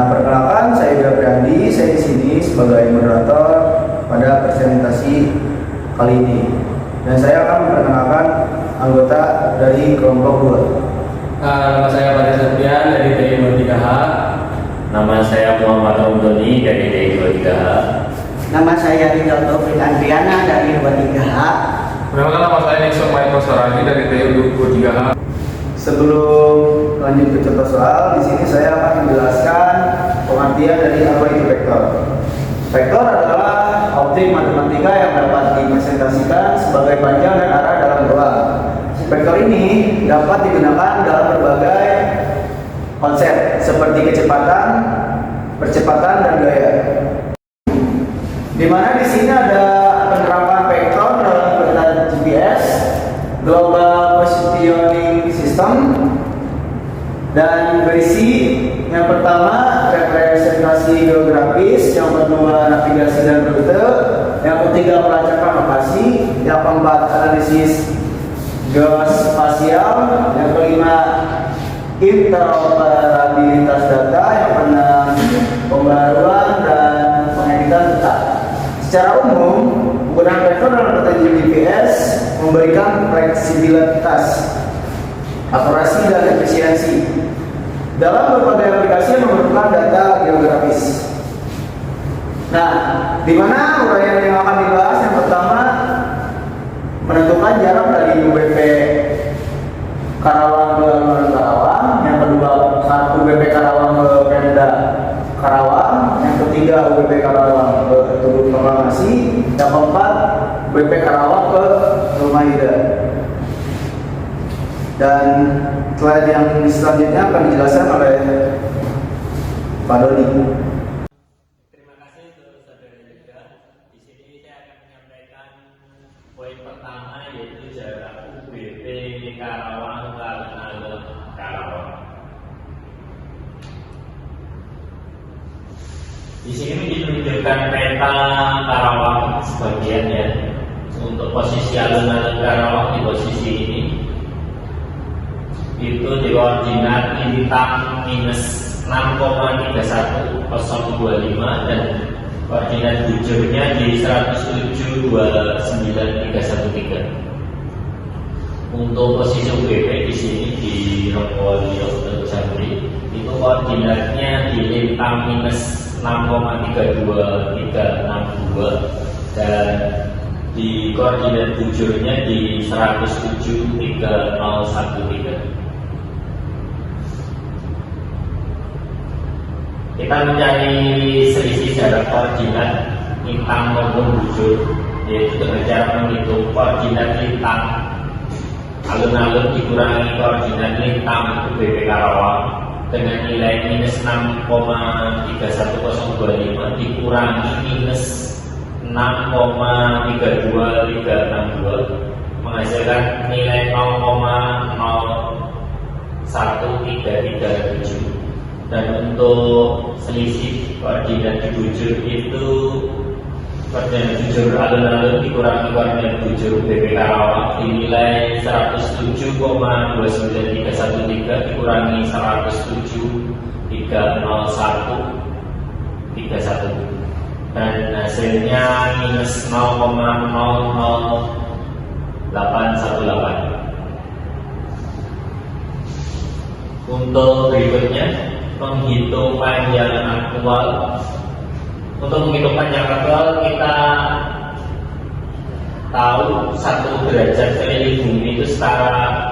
Nah, perkenalkan saya Yuda Priandi, saya di sini sebagai moderator pada presentasi kali ini. Dan saya akan memperkenalkan anggota dari kelompok 2. Nama saya Pada Septian dari TI 23H. Nama saya Muhammad Omdoni dari TI 23H. Nama saya Rizal Taufik Andriana dari 23H. Perkenalkan, nama saya Nixon Michael Saragi dari TI 23H. Sebelum lanjut ke contoh soal, di sini saya akan menjelaskan pengertian dari apa itu vektor. Vektor adalah objek matematika yang dapat dipresentasikan sebagai panjang dan arah dalam ruang. Vektor ini dapat digunakan dalam berbagai konsep seperti kecepatan, percepatan, dan gaya. Di mana di sini ada penerapan vektor dalam peta GPS, Global Positioning System, dan berisi yang pertama representasi geografis, yang kedua navigasi dan rute, yang ketiga pelacakan lokasi, yang keempat analisis geospasial, yang kelima interoperabilitas data, yang keenam pembaruan dan pengeditan data. Secara umum, penggunaan vektor dalam peta GPS memberikan fleksibilitas, akurasi, dan efisiensi dalam berbagai aplikasi yang memerlukan data geografis. Nah, di mana uraian yang akan dibahas? Yang pertama, menentukan jarak dari UBP Karawang ke Alun-Alun Karawang. Yang kedua, UBP Karawang ke Pemda Karawang. Yang ketiga, UBP Karawang ke Tugu Proklamasi. Yang keempat, UBP Karawang ke Rumah Ida. Dan slide yang selanjutnya akan dijelaskan oleh Pak Doni. Terima kasih untuk saudara Yuda. Di sini saya akan menyampaikan poin pertama, yaitu jarak UBP Karawang ke Alun-Alun Karawang. Di sini ditunjukkan peta Karawang sebagian ya. Untuk posisi Alun-Alun Karawang di posisi ini itu di koordinat lintang minus 6,31025 dan koordinat bujurnya di 107,29313. Untuk posisi UBP di sini di Rongwolyo dan Jambi itu koordinatnya di lintang minus 6,32362 dan di koordinat bujurnya di 107,3013. Kita mencari selisih jarak koordinat lintang maupun bujur, yaitu dengan cara menghitung koordinat lintang alun-alun dikurangi koordinat lintang UBP Karawang dengan nilai minus 6,31025 dikurangi minus 6,32362 menghasilkan nilai 0,01337. Dan untuk selisih koordinat di bujur itu koordinat bujur alun-alun dikurangi koordinat bujur UBP Karawang dinilai 107,29313 dikurangi 107,30131 dan hasilnya minus 0,00818. Untuk berikutnya menghitung panjang aktual. Untuk menghitung panjang aktual kita tahu 1 derajat keliling bumi itu setara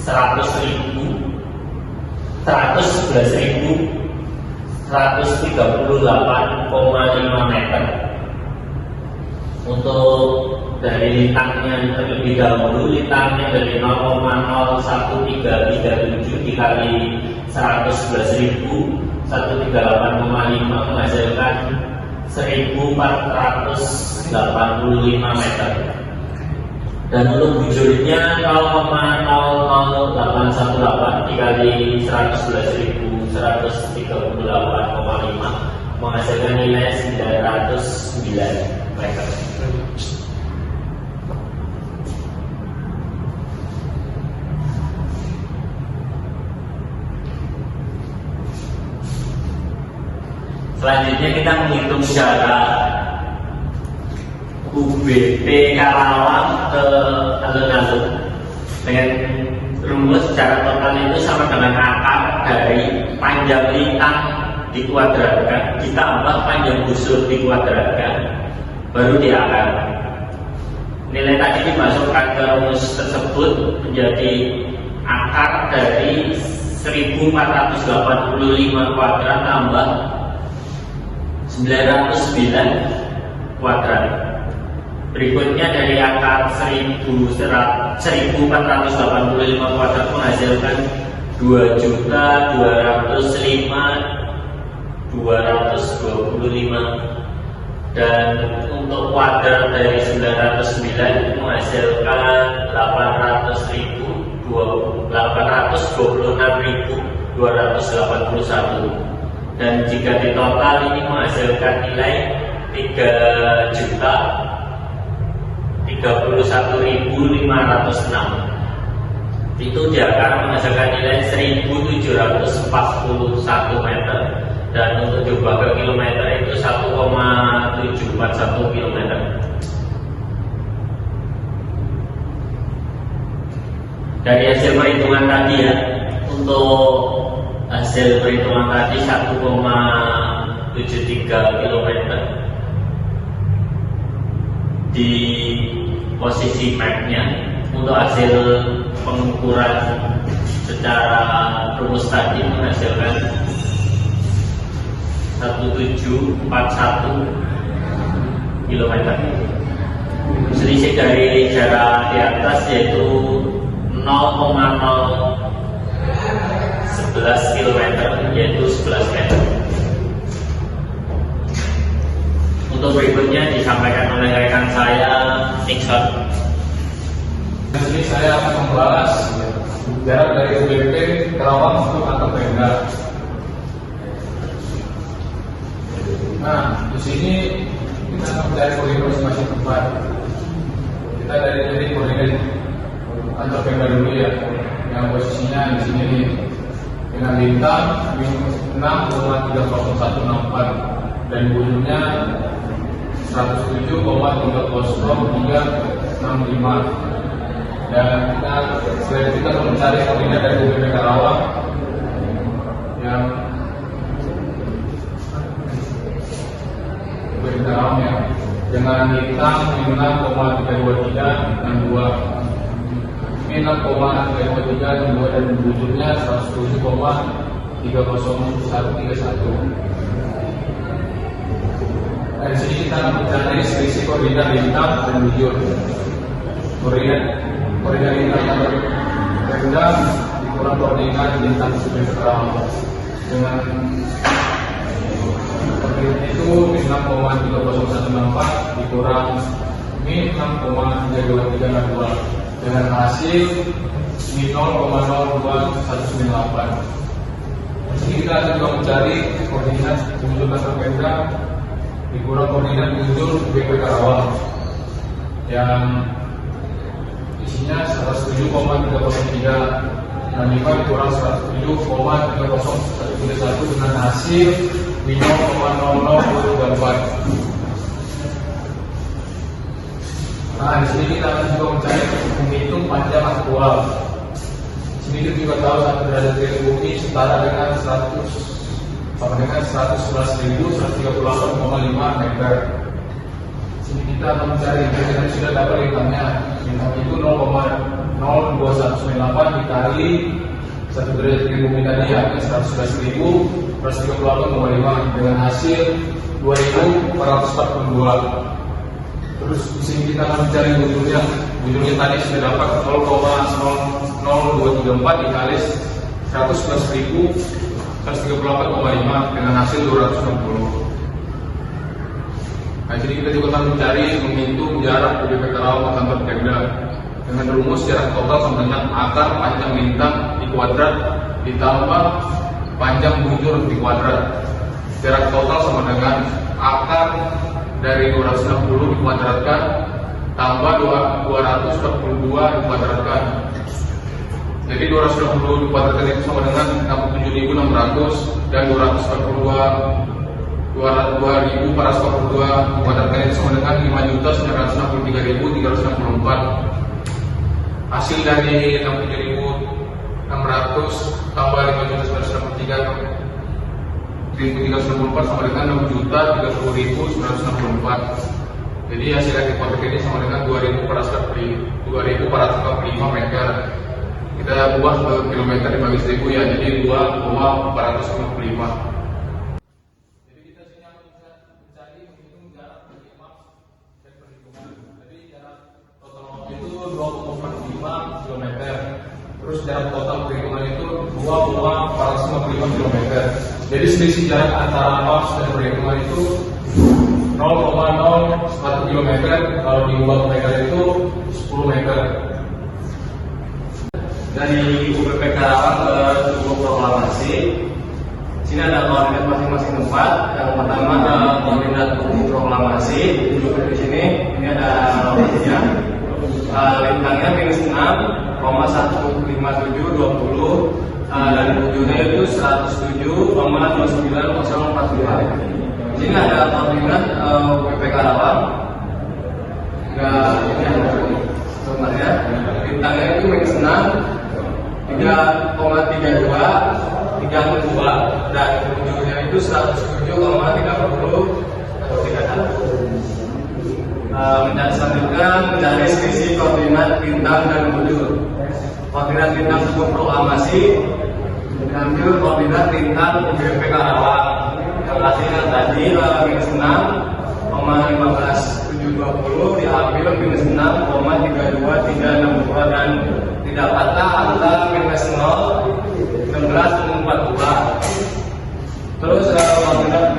111.138,5 meter. Untuk dari lintangnya terlebih dahulu, lintangnya dari 0,01337 dikali 111.138,5 menghasilkan 1.485 meter. Dan untuk bujurnya 0,00818 dikali 111.138,5 menghasilkan nilai 909 meter. Selanjutnya kita menghitung jarak UBP Karawang ke alun-alun dengan rumus jarak total itu sama dengan akar dari panjang lintang dikuadratkan ditambah panjang busur dikuadratkan baru diakar. Nilai tadi dimasukkan ke rumus tersebut menjadi akar dari 1485 kuadrat tambah 909 kuadrat. Berikutnya dari akar 1485 kuadrat menghasilkan 2.205.225 dan untuk kuadrat dari 909 menghasilkan 826.281 dan jika ditotal ini menghasilkan nilai 3.031.506. Itu diakar menghasilkan nilai 1.741 meter dan untuk diubah ke kilometer itu 1,741 kilometer. Dari hasil perhitungan tadi ya, untuk hasil perhitungan tadi 1,73 km di posisi mapnya. Untuk hasil pengukuran secara rumus tadi menghasilkan 1741 km. Selisih dari jarak di atas yaitu 0,011 km yaitu 11 meter. Untuk berikutnya disampaikan oleh rekan saya Nixon. Di sini saya akan membahas jarak dari UBP Karawang ke kantor Pemda. Nah, di sini kita akan mencari koridor masing-masing tempat. Kita dari koridor kantor Pemda dulu ya, yang posisinya di sini nih, dengan lintang 6,30164 dan ujungnya 107,30365. Dan kita mencari koordinat dari UBP Karawang yang UBP Karawang ya, dengan lintang 6,323 dan 2 6,323 dan ujungnya 107,30131. Dari sini kita akan mencari selisih koordinat lintang dan bujur. Koordinat lintang yang berbeda dikurang koordinat lintang UBP Karawang dengan koordinat itu 6,30164 dikurang min 6,32362 dengan hasil min 0,02198. Jadi kita akan juga mencari koordinat bujur kantor Pemda dikurang koordinat bujur UBP Karawang yang isinya 107,303 dan IPA dikurang 107,30131 dengan hasil min 0,0024. Nah, di sini kita akan juga mencari menghitung panjang aktual. Di sini kita juga tahu satu derajat dari bumi setara dengan 111.138,5 meter. Di sini kita akan mencari yang sudah dapat lintangnya. Lintang itu 0,0218 dikali satu derajat dari bumi tadi ya, 111.138,5 dengan hasil 2.442. Terus di sini kita akan mencari bujurnya. Bujurnya tadi sudah dapat 0,0234 dikali 111.138,5 dengan hasil 260. Nah, jadi kita juga akan mencari menghitung jarak UBP Karawang ke kantor Pemda dengan rumus jarak total sama dengan akar panjang lintang di kuadrat ditambah panjang bujur di kuadrat. Jarak total sama dengan akar dari 260 dikuadratkan tambah 242 dikuadratkan. Jadi 260 dikuadratkan itu sama dengan 67.600 dan 242 2.000 para skor kedua dikuadratkan itu sama dengan 5.963.364. Hasil dari 67.600 tambah 5.963.364 sama dengan 6.030.964. Jadi hasil yang dikuadratkan ini sama dengan 2.000 per skor 5 meter. Kita buat ke kilometer dibagi 1000 ya, jadi 2,455. Km. Terus jarak total perhitungan itu 2,455 km. Jadi selisih jarak antara maps dan perhitungan itu 0,01 km. Kalau diubah ke meter itu 10 meter. Dari UPP Karawang ke Tugu Proklamasi, sini ada koordinat masing-masing tempat. Yang pertama ada koordinat Tugu Proklamasi, di sini ini ada lokasinya. Lintangnya -6,15720 dan bujurnya itu 107,2904. Di sini ada koordinat UPP Karawang. Sebenarnya lintangnya itu -6,332 dan bujurnya itu 107,30. Selanjutnya mencari selisih koordinat lintang dan bujur. Koordinat lintang Tugu Proklamasi mengambil koordinat lintang UPP Karawang. Yang hasilnya tadi -6,15720 diambil -6,32362 dan didapatkan angka -0,1642. Terus koordinat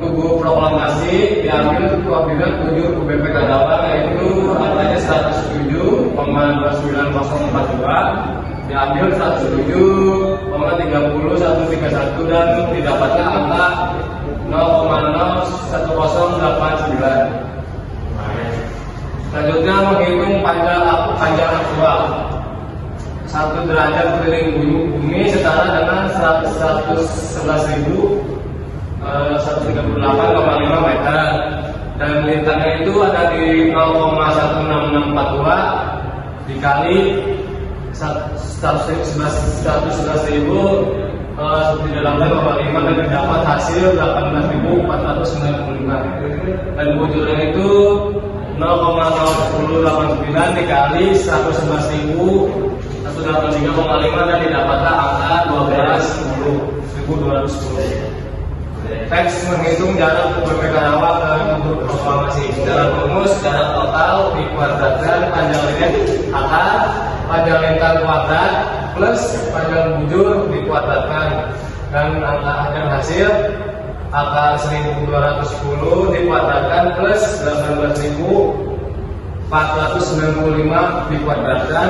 Tugu Proklamasi diambil koordinat bujur UPP Karawang, yaitu angkanya 107,29042 diambil 107,30131 dan didapatkan angka 0,01089. Selanjutnya menghitung panjang aktual. 1 derajat keliling bumi setara dengan 111.138,5 meter dan lintangnya itu ada di 0,16642 dikali 111.138,5 dan didapat hasil 18.495 dan bujurnya itu 0,01089 dikali 111.183,5 dan didapatkan angka 12.210. Teks menghitung jarak UPP Karawang ke Tugu Proklamasi. Jarak rumus, jarak total dikuadratkan panjang lintang akar, panjang lintang kuadrat plus panjang bujur dikuadratkan dan angka hasil akar 1210 dikuadratkan plus 18.495 dikuadratkan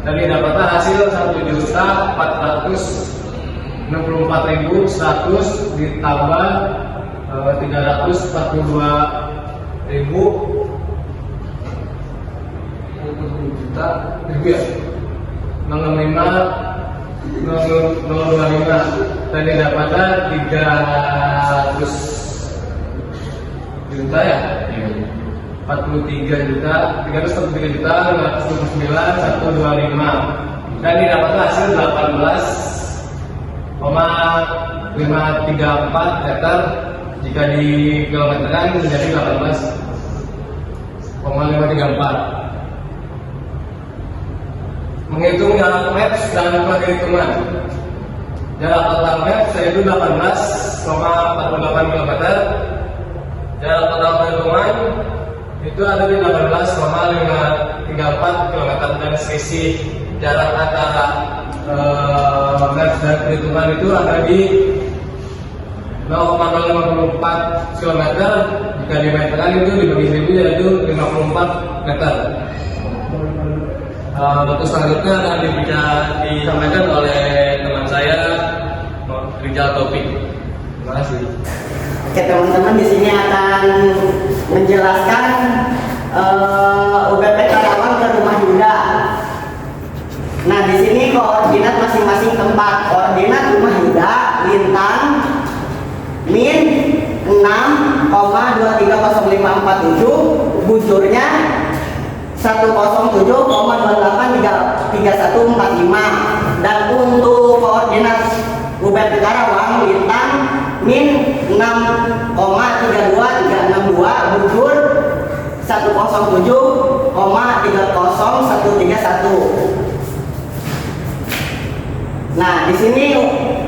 dan didapatkan hasil 1.464.100 ditambah 345.025 dan didapatkan 300 juta ya. 43.329.125 dan didapatkan hasil 18,534 meter jika dikilometerkan menjadi 18,534. Menghitung jarak maps dan perhitungan. Jarak total maps yaitu 18,48 km. Jarak total perhitungan itu ada di 18,534 km dan selisih jarak antara maps dan perhitungan itu ada di 0,054 km. Jika dimeterkan itu dibagi 1000 yaitu 54 meter. Untuk selanjutnya akan disampaikan oleh teman saya Rijal Taufik. Terima kasih. Oke teman-teman, di sini akan menjelaskan UPP Karawang ke Rumah Yuda. Nah, di sini koordinat masing-masing tempat. Koordinat Rumah Yuda lintang min 6 6,230547, bujurnya 107,283145, dan untuk koordinat UBP Karawang lintang min 6,32362, bujur 107,30131. Nah, di sini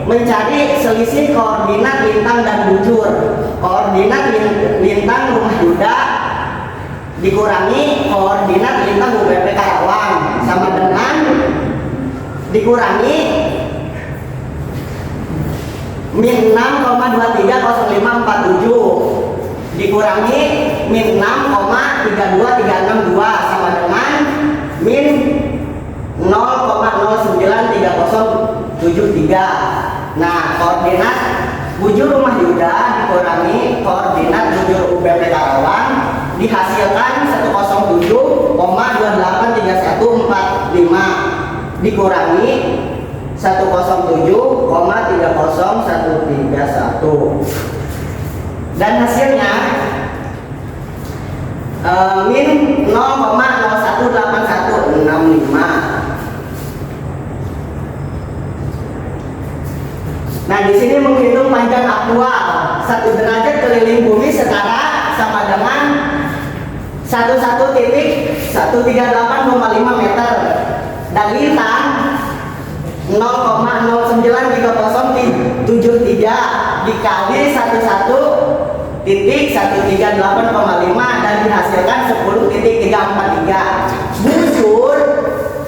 mencari selisih koordinat lintang dan bujur. Koordinat lintang Rumah Yuda dikurangi koordinat lintang UBP Karawang sama dengan dikurangi min 6,230547 dikurangi min 6,32362 sama dengan min 0,093073. Nah, koordinat bujur Rumah Yuda dikurangi koordinat bujur UBP Karawang dihasilkan 107,283145 dikurangi 107,30131, dan hasilnya min 0,018165. Nah, di sini menghitung panjang aktual 1 derajat keliling bumi setara sama dengan 11.138,5 meter, dan lintang 0,093073 dikali 11.138,5 dan dihasilkan 10.343. Bujur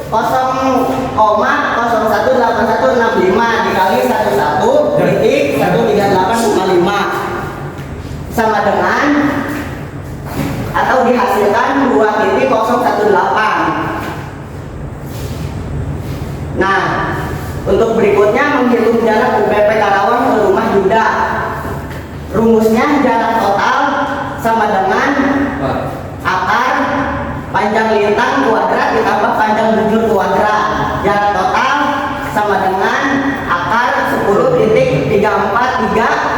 0,018165 dikali 11.138,5 sama dengan atau dihasilkan 2.018. Nah, untuk berikutnya menghitung jarak UBP Karawang ke Rumah Yuda. Rumusnya jarak total sama dengan akar panjang lintang kuadrat ditambah panjang bujur kuadrat. Jarak total sama dengan akar 10.343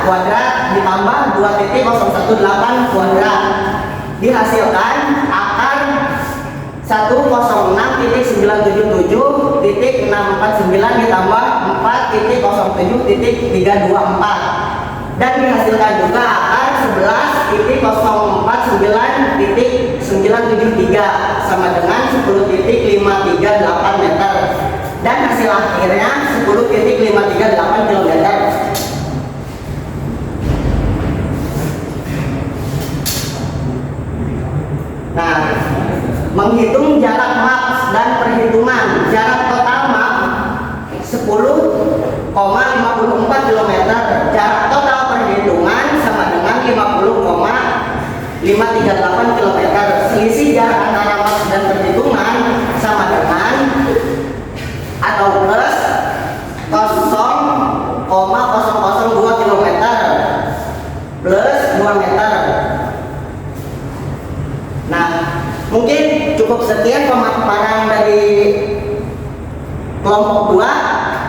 kuadrat ditambah 2.018 kuadrat. Dihasilkan akar 106.977.649 ditambah 4.07.324, dan dihasilkan juga akar 11.049.973 sama dengan 10.538 meter, dan hasil akhirnya 10.538 kilometer. Nah, menghitung jarak maps dan perhitungan jarak total map 10,54 km, jarak total perhitungan sama dengan 50,538 km. Selisih jarak antara maps dan perhitungan sama dengan atau plus 0,002 km plus 2 meter. Nah, mungkin cukup sekian pemaparan dari kelompok 2.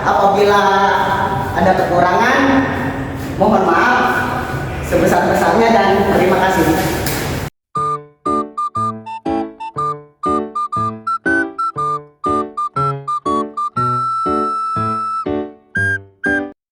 Apabila ada kekurangan, mohon maaf sebesar-besarnya dan terima kasih.